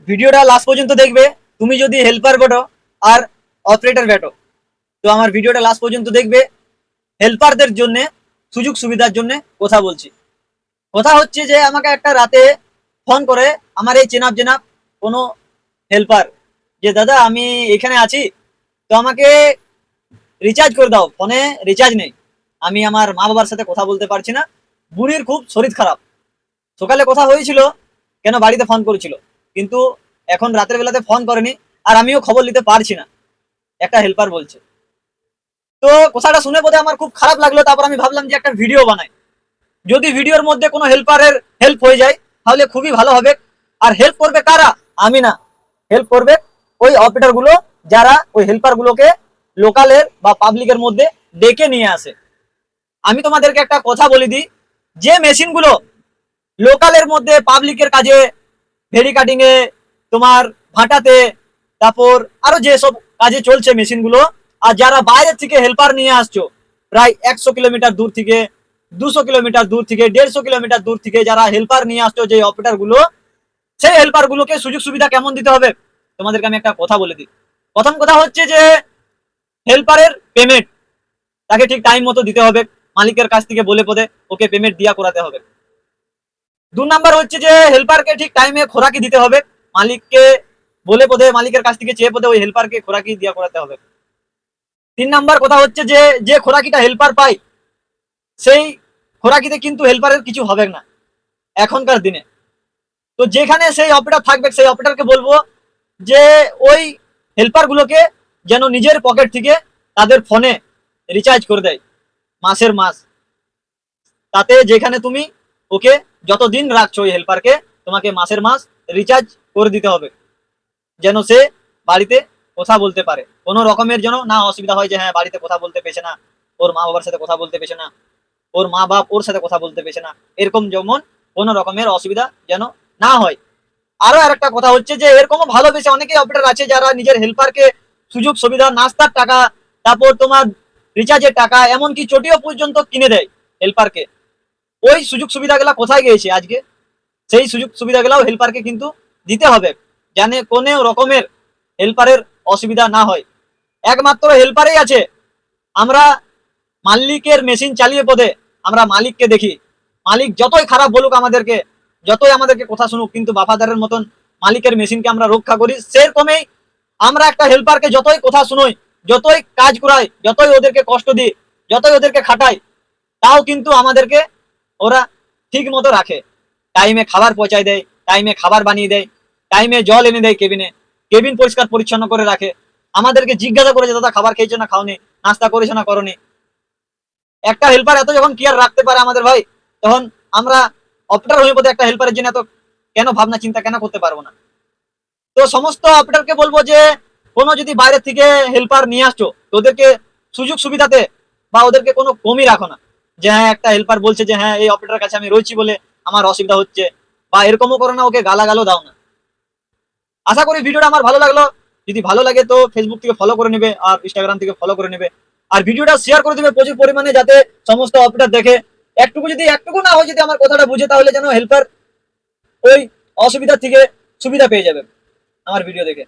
ভিডিওটা লাস্ট পর্যন্ত দেখবে। তুমি যদি হেল্পার বটো আর অপারেটর বেটো, তো আমার ভিডিওটা লাস্ট পর্যন্ত দেখবে। হেল্পারদের জন্য সুযোগ সুবিধার জন্য কথা বলছি। কথা হচ্ছে যে আমাকে একটা রাতে ফোন করে আমার এই চেনাব জেনাব কোনো হেল্পার, যে দাদা আমি এখানে আছি, তো আমাকে রিচার্জ করে দাও, ফোনে রিচার্জ নেই, আমি আমার মা বাবার সাথে কথা বলতে পারছি না, বুড়ির খুব শরীর খারাপ। সকালে কথা হয়েছিল, কেন বাড়িতে ফোন করেছিল, কিন্তু এখন রাতের বেলাতে ফোন করেনি, আর আমিও খবর নিতে পারছি না, একটা হেল্পার বলছে। তো কথাটা শুনে বোধহয় আমার খুব খারাপ লাগলো। তারপর আমি ভাবলাম যে একটা ভিডিও বানাই, যদি ভিডিওর মধ্যে কোনো হেল্পারের হেল্প হয়ে যায় তাহলে খুবই ভালো হবে। আর হেল্প করবে কারা? আমি না, হেল্প করবে ওই অপারেটর গুলো, যারা ওই হেল্পার গুলোকে লোকালের বা পাবলিকের মধ্যে ডেকে নিয়ে আসে। আমি তোমাদেরকে একটা কথা বলে দিই, যে মেশিন গুলো লোকালের মধ্যে পাবলিকের কাজে, ভেড়ি কাটিং এ, তোমার ভাটাতে, তারপর আরো যেসব কাজে চলছে মেশিন গুলো, আর যারা বাইরে থেকে হেল্পার নিয়ে আসছো, প্রায় 100 কিলোমিটার দূর থেকে, 200 কিলোমিটার দূর থেকে, 150 কিলোমিটার দূর থেকে যারা হেল্পার নিয়ে আসছো, যে অপারেটর গুলো, সেই হেল্পার গুলোকে সুযোগ সুবিধা কেমন দিতে হবে তোমাদেরকে আমি একটা কথা বলে দিই। প্রথম কথা হচ্ছে যে হেল্পারের পেমেন্ট তাকে ঠিক টাইম মতো দিতে হবে, মালিকের কাছ থেকে বলে পদে ওকে পেমেন্ট দিয়া করাতে হবে। 2 নাম্বার হচ্ছে যে হেল্পারকে ঠিক টাইমে খোরাকি দিতে হবে, মালিককে বলে পদে, মালিকের কাছ থেকে চেয়ে পদে ওই হেল্পারকে খোরাকি দিয়া করাতে হবে। 3 নাম্বার কথা হচ্ছে যে যে খোরাকিটা হেল্পার পায়, সেই খোরাকিতে কিন্তু হেল্পারের কিছু হবে না এখনকার দিনে। তো যেখানে সেই অপারেটর থাকবে, সেই অপারেটরকে বলবো যে ওই হেল্পার গুলোকে যেন নিজের পকেট থেকে তাদের ফোনে রিচার্জ করে দেয় মাসের মাস। তাতে যেখানে তুমি ওকে যতদিন রাখছো ওই হেল্পারকে, তোমাকে মাসের মাস রিচার্জ করে দিতে হবে, যেন সে বাড়িতে কথা বলতে পারে, কোনো রকমের যেন না অসুবিধা হয় যে হ্যাঁ বাড়িতে কথা বলতে পেছে না, ওর মা বাবার সাথে কথা বলতে পেছে না, ওর মা বাপ ওর সাথে কথা বলতে পেছে না, এরকম যেমন কোনো রকমের অসুবিধা যেন না হয়। আরো আরেকটা কথা হচ্ছে যে এরকমও ভালোবেসে অনেকেই অপারেটর আছে যারা নিজের হেল্পারকে সুযোগ সুবিধা, নাস্তার টাকা, তারপর তোমার রিচার্জের টাকা, এমনকি চটিও পর্যন্ত কিনে দেয় হেল্পারকে। ওই সুযোগ সুবিধাগুলা কোথায় গিয়েছে আজকে? সেই সুযোগ সুবিধাগুলাও হেল্পারকে কিন্তু দিতে হবে, জানে কোনো রকমের হেল্পারের অসুবিধা না হয়। একমাত্র হেল্পারেই আছে, আমরা মালিকের মেশিন চালিয়ে পদে আমরা মালিককে দেখি। মালিক যতই খারাপ বলুক আমাদেরকে, যতই আমাদেরকে কথা শুনুক, কিন্তু বাফাদারের মতন মালিকের মেশিনকে আমরা রক্ষা করি। সেরকমই আমরা একটা হেল্পারকে যতই কথা শুনোই, যতই কাজ করাই, যতই ওদেরকে কষ্ট দিই, যতই ওদেরকে খাটাই, তাও কিন্তু আমাদেরকে ওরা ঠিক মতো রাখে। টাইমে খাবার পৌঁছায় দেয়, টাইমে খাবার বানিয়ে দেয়, টাইমে জল এনে দেয় কেবিনে, কেবিন পরিষ্কার পরিচ্ছন্ন করে রাখে, আমাদেরকে জিজ্ঞাসা করে যে দাদা খাবার খেয়েছো না খাওনি, নাস্তা করেছো না করনি। একটা হেল্পার এত যখন কেয়ার রাখতে পারে আমাদের ভাই, তখন আমরা অপারেটর হয়ে পড়ে একটা হেল্পারের জন্য এত কেন ভাবনা চিন্তা কেন করতে পারবো না? তো সমস্ত অপারেটরকে বলবো যে কোনো যদি বাইরে থেকে হেল্পার নিয়ে আসছো, তো ওদেরকে সুযোগ সুবিধাতে বা ওদেরকে কোনো কমই রাখো না, যে হ্যাঁ একটা হেল্পার বলছে যে হ্যাঁ এই অপারেটরের কাছে আমি রয়েছি বলে আমার অসুবিধা হচ্ছে, বা এরকমও করো না, ওকে গালাগালও দাও না। আশা করি ভিডিওটা আমার ভালো লাগলো। যদি ভালো লাগে তো ফেসবুক থেকে ফলো করে নেবে আর ইনস্টাগ্রাম থেকে ফলো করে নেবে, আর ভিডিওটা শেয়ার করে দেবে প্রচুর পরিমাণে, যাতে সমস্ত অপারেটর দেখে। একটুকু যদি একটুকু না হয় যদি আমার কথাটা বুঝে, তাহলে যেন হেল্পার ওই অসুবিধা থেকে সুবিধা পেয়ে যাবে আমার ভিডিও দেখে।